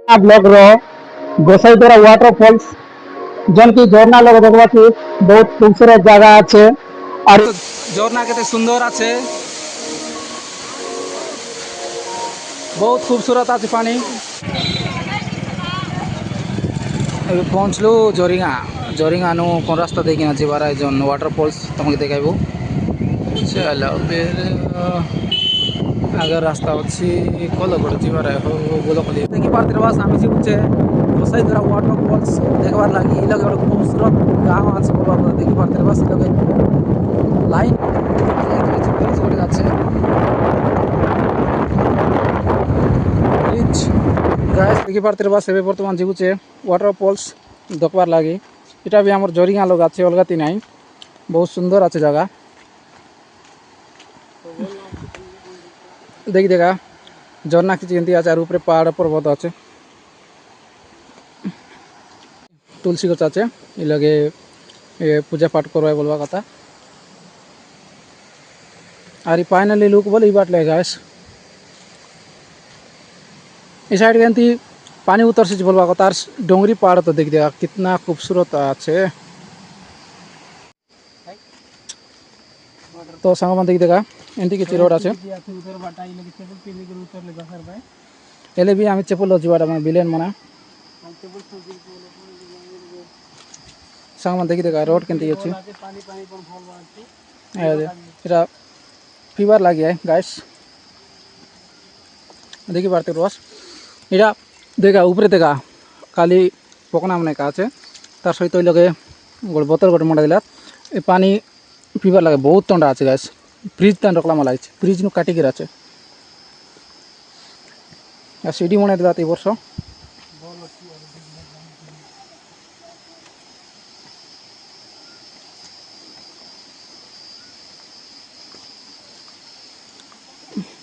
block रो गोसाईतोरा waterfalls जन की झरना लोग देखवा बहुत खूबसूरत जगह আছে আর झरना केते सुंदर আছে बहुत खूबसूरत আছে पानी ଏବେ ପହଞ୍ଚିଲୁ ଜରିଙ୍ଗା ଜରିଙ୍ଗାନୁ କ'ଣ ରାସ୍ତା ଦେଇକିନା ଯିବାର ଏ ଜନ୍ ୱାଟରଫଲ୍ସ ତୁମକୁ ଦେଖାଇବୁ ଚାଲ ଆଗର ରାସ୍ତା ଅଛି କଲଗଡ଼ ଯିବାର ବୋଲ କଲି ଦେଖିପାରୁଥିଲେ ବାସ୍ ଆମେ ଯିବୁଛେ ଗୋସାଇତରା ୱାଟରଫଲ୍ସ ଦେଖବାର ଲାଗି ଏ ଲগে ଗୋଟେ ଖୁବସୁରତ ଗାଁ ଅଛି ବୋଲବା ଦେଖିପାରୁଥିଲେ ବାସ୍ ଏ ଲগে লাইন ব্রিজ করে যাচ্ছে ব্রিজ গাছ দেখিপারতে বাস এবে বর্তমান যাবুছে ওয়াটারফলস দেখবার লাগে এটা বি আমার জরিঙা লোক আছে অলগাতি নাই বহুত সুন্দর আছে জায়গা দেখি দেখা ঝর্ণা কিছু এমতি আছে আর উপরে পাহাড় পর্বত আছে তুলসী গছ আছে এ লগে পূজা পাঠ করবাই বলবা কথা और फाइनली लुक बोले बाट ले गैस इस साइड के पानी उतर से बोलवा तार डोंगरी पहाड़ तो देख देगा कितना खूबसूरत আছে तो संग देख देगा एमती किसी रोड আছে एले भी आम चेपल जावाटा मैं बिलेन मना संग देख देगा रोड केमती अच्छी ফিবার লাগে গাইস দেখি পারতে রস এটা দেখা উপরে দেখা খালি পকনা মানে আছে তার সহিত ওই লগে গোটে বোতল গোটে মন্ডা দিলা এই পানি ফিবার লাগে বহুত ঠান্ডা আছে গাইস ফ্রিজ তান রকলাম লাগছে ফ্রিজ নু কাটিকি আছে আর সিডি মনে দেবা এই বর্ষ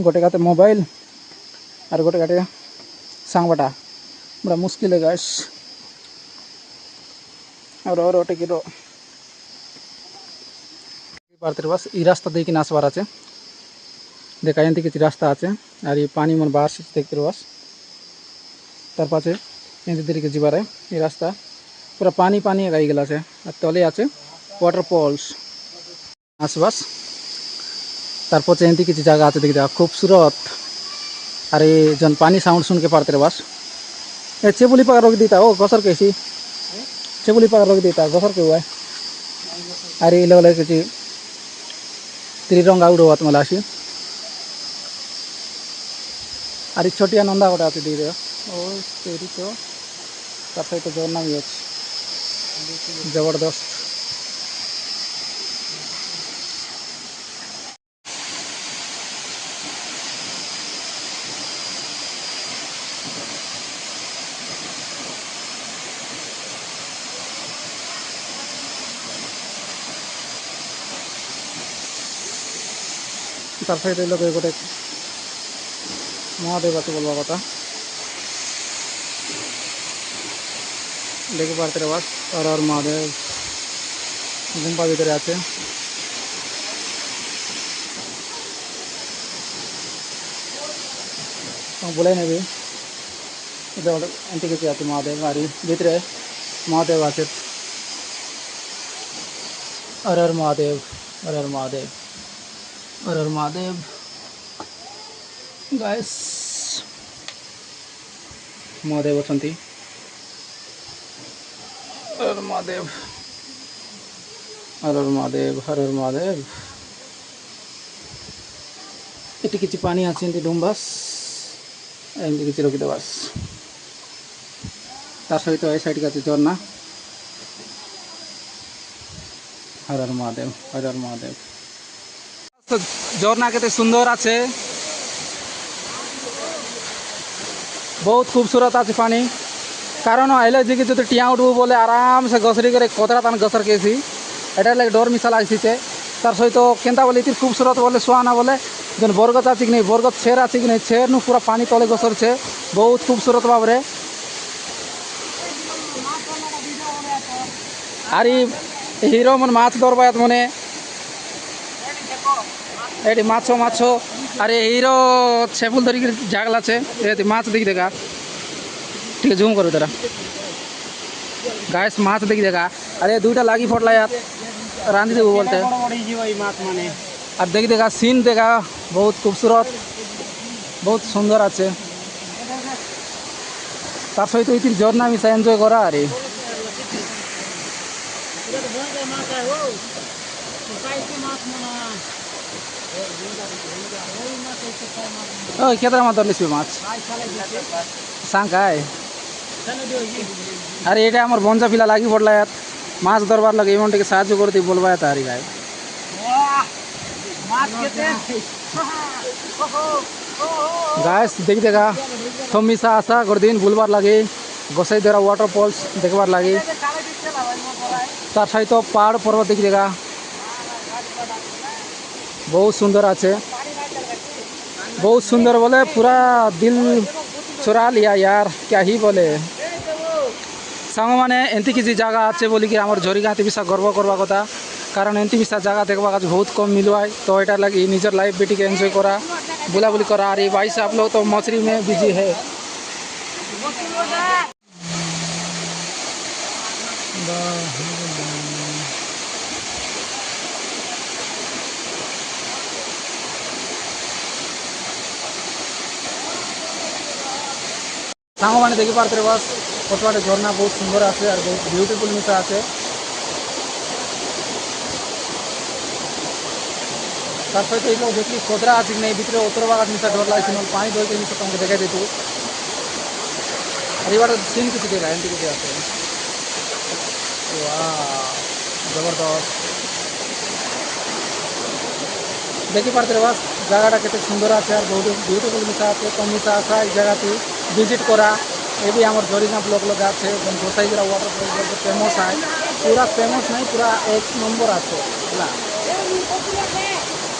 गोटे गाते मोबाइल और गोटे गाते सांगबाटा बड़ा मुश्किल है गाइस और टिकिट पारते बस ई रास्ता देखिए आसबार আছে देखा एमती किसी रास्ता আছে और ये पानी मन बाहर से देखते बस तार पाचे एमती देरी के जीवार ये रास्ता पूरा पानी पानी गाई गला আছে আর তলে আছে ওয়াটারফলস आसबास तारपर एमती किसी जगह आते देखा खूबसूरत और ये जन पानी साउंड सुन के पारते बस ए चेबुली पका रोक देता ओ गसर कैसी चेबुली पका रोक देता गसर के हुआ है और ये लगे किसी त्रिरंगा उड़ो बात मला और छोटिया नंदा गोटे आते दी ओ तेरी तो तार सहित तो झरना भी अच्छे जबरदस्त तार सहित लोग गोटे महादेव आते बोलवा कथा देखी पारते बस और महादेव गुम्पा भीतर आते बोले नहीं भी एंटी किसी आते महादेव और भीतर महादेव आते और महादेव और महादेव और महादेव गाइस महादेव अच्छी हर महादेव हर महादेव हर महादेव ये किसी पानी आछे डुम्बास एमती किसी रखी बस तार सहित ए साइड का झरना हर महादेव हर महादेव झरना केते सुंदर আছে बहुत खूबसूरत আছে पानी कारण आइले जी जो टिया उठबू बोले आराम से गसरी करे कतरा तान गसर केसी एटार लगे डर मिसा लागसीचे तार सहित केनता बोले इतनी खूबसूरत बोले सुहाना बोले जन बरगत आछि कि नहीं बरगत छेर आछि कि नहीं छेर नु पूरा पानी तले गसर छे बहुत खूबसूरत भाव रे आरी हीरो मन माछ दरबायत मने एटी माछो माछो अरे हीरो छेपुल धरिक जागला छे एटी माछ देखि देखा ठीक है जूम करो जरा गाइस माछ देखी देखा अरे दुईटा लागी पड़ला यार रांधी देव बोलते हैं और देखी देखा सीन देखा बहुत खूबसूरत बहुत सुंदर आछे तार सहित इति झरना मिसा एनजय करा आरे ओय केतरा माछ धरलिस माछ सांकाय अरे এটা আমার বঞ্জা পিলা লাগি পড়লা यार মাছ ধরবার লাগে এমনটাকে সাহায্য করতে বলবা তারি গায় गाइस देखी देखा थमिसा आशा कर दिन बुलबार लगे गोसाईधरा वाटरफल्स देखबार लगे तार सहित पहाड़ पर्वत देखी देखा बहुत सुंदर आछे बहुत सुंदर बोले पूरा दिल चुरा लिया यार क्या ही बोले सांग माने एंती किसी जगह आछे बोली कि आमर झरिगाँती विषा गर्व करवा कथा कारण एंती विषा जगह देखा काज बहुत कम मिलवाए तो एटार लगी निजर लाइफ बेटी के एंजॉय करा बुलाबुली करा और ये भाई साहब लोग तो मछली में बिजी है सांग माने देखी पारते बस पटवाटे झरना बहुत सुंदर आछे और बहुत ब्यूटीफुल मिसा आछे तार सहित ये देखी खोदरा आज नहीं भितर उत्तर भाग मिसा डर लगे पानी दौड़ के मिसा तुमको देखा देतु और ये सीन किसी देखा एंटी किसी आते जबरदस्त देखी पारते बस जगह के सुंदर आछे और बहुत ब्यूटीफुल मिसा आछे कम मिसा आसा इस जगह विजिट करा ये भी हमारे झरिना ब्लॉग लगा है गोसाईधरा वाटरफल बोलते फेमस है पूरा फेमस नहीं पूरा एक नम्बर आछे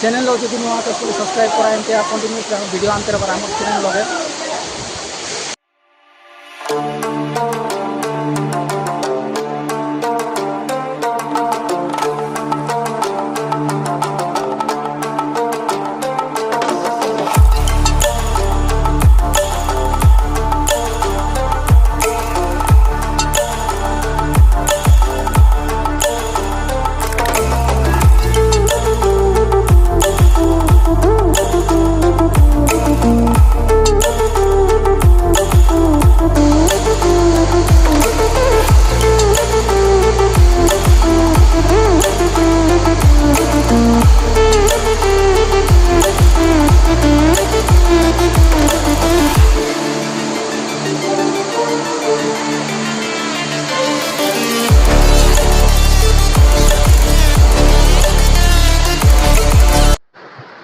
चैनल जो नुआ तो सब्सक्राइब करा एमती कंटिन्यू भिडियो आनते रहा हमारे चैनल लगे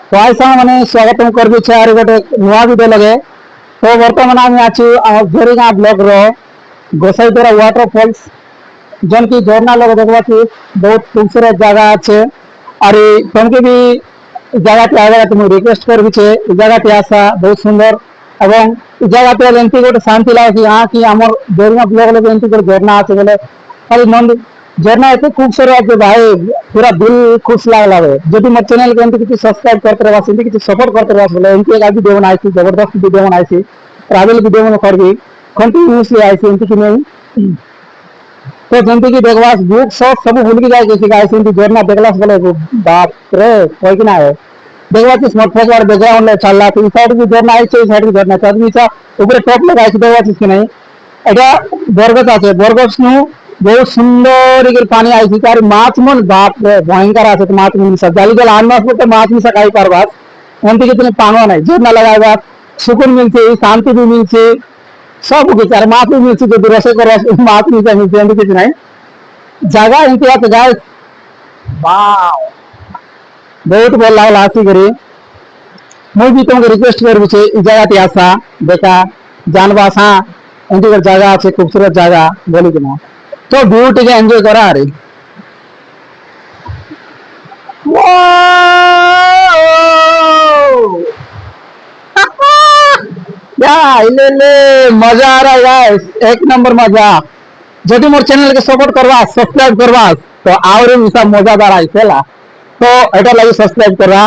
तो आइसा मैंने स्वागत कर गोटे नुआ भिडियो लगे तो बर्तमान आम झरिगाँ ब्लॉक गोसाईधरा वाटरफल्स जन की झरना लगे देखा कि बहुत खूबसूरत जगह अच्छे और तुमके भी जगह आगे तुम रिक्वेस्ट कर जगह आसा बहुत सुंदर एवं जगह एमती गोटे शांति लगे कि हाँ कि आम झरिगाँ ब्लॉक लगे एमती गोटे झरना आछे बोले खाली मन झरना एत खूबसूरत भाई पूरा दिल खुश लगे जो मोर चैनल के एमती किसी सब्सक्राइब करते रहा किसी सपोर्ट करते रहा बोले एमती एक वीडियो बनाई जबरदस्त वीडियो बनाई ट्रावेल वीडियो में करबी कंटिन्यूसली आई एमती कि नहीं तो जमती की देखवा बुक सब भूल के जाए झरना देखला बोले बाप रे कोई कि ना है देखवा स्मार्ट फोन वाले बैकग्राउंड चल रहा है साइड की झरना आई साइड की झरना चीज ऊपर टॉप लगा देखवा कि नहीं এটা বরগছ আছে বরগছ নু बहुत सुंदर पानी आई और माछ मन बाप रे भयंकर आछे माछ मिसा जाली जाल 8 मास पड़ते माछ मिसा खाई पारबास एमती तुम पानो ना झरना लगाबा सुकून मिलছে शांति भी मिलছে सब কিছু আর মাছ भी मिलছে जो रसे कर माछ मिसा मिलছে एमती কিছু নাই जगह एमती আছে गाइस वाओ बहुत भल लागला आसी करी मुई भी तुमको रिक्वेस्ट करबी छे ई जगह आसा देखा जानबा हाँ एमती जगह আছে खूबसूरत जगह बोली कि ना तो ब्यूटी के एंजॉय करा रे मजा आ रहा है गाइस एक नंबर मजा जदि मोर चैनल के सपोर्ट करवा सब्सक्राइब करवा तो और भी सब मजादार आई तो एटा लगी सब्सक्राइब करवा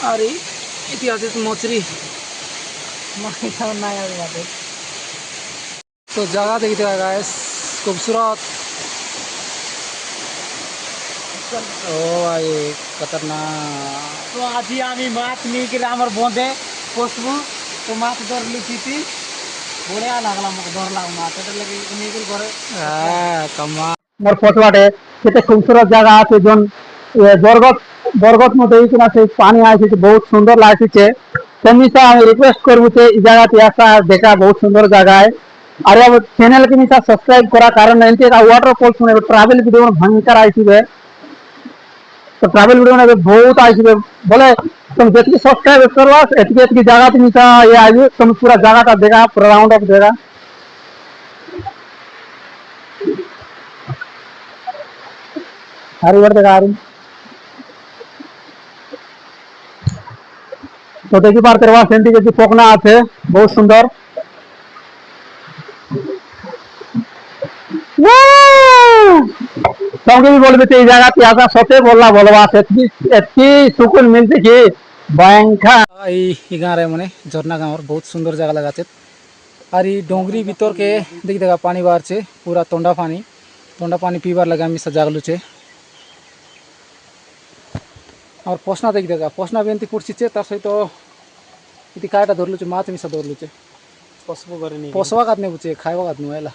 আর এই এটি আছে মছরি তো জায়গা দেখতে গাইস खूबसूरत ও ভাই খতরনাক তো আজি আমি মাছ নিয়ে গেলে আমার বঁধে কষবো তো মাছ ধরলি চিঠি বড়িয়া লাগলাম ধরলাম মাছ এটা লেগে নিয়ে গেলে ঘরে কমা মোর ফটোয়াটে সেটা খুবসুরত জায়গা আছে জন বরগত বরগত মধ্যে এইখানে আছে পানি আছে বহুত সুন্দর লাগছে তেমনি তো আমি রিকোয়েস্ট করবো যে এই জায়গাতে আসা দেখা বহুত সুন্দর জায়গায় আর আমার চ্যানেল কে নিচে সবস্ক্রাইব করা কারণ এমনি একটা ওয়াটারফল শুনে ট্রাভেল ভিডিও ভয়ঙ্কর আইসিবে তো ট্রাভেল ভিডিও মানে বহুত আইসিবে বলে তুমি যেତିকি সবস্ক্রাইব করবা এতিকি এতিকি জায়গাতে নিচে ইয়ে আসবে তুমি পুরো জায়গাটা দেখা পুরো রাউন্ড অফ দেখা আর এবার দেখা আর তো দেখি পারতে পারবা সেন্টি যে পোকনা আছে বহুত সুন্দর তোমাকে भी বলবে এই জায়গাতে আসা সতে বললা বলবা এতকি এতকি সুকুন মিলছে কি ভয়ঙ্কর এই গাঁরে মানে ঝর্ণা গাঁর বহুত সুন্দর জায়গা লাগাছে আর এই ডোंगरी ভিতর কে দেখি দেখা পানি বাড়ছে পুরা তন্ডা পানি পিবার লাগে আমি সে জাগলুছে আর পশনা দেখি দেখা পশনা বেন্তি পুড়ছিছে তার সহিত এটি কায়টা ধরলুছে মাছ মিশা ধরলুছে পশবো করে নি পশবা কাত নেবুছে খাইবা কাত নুয়েলা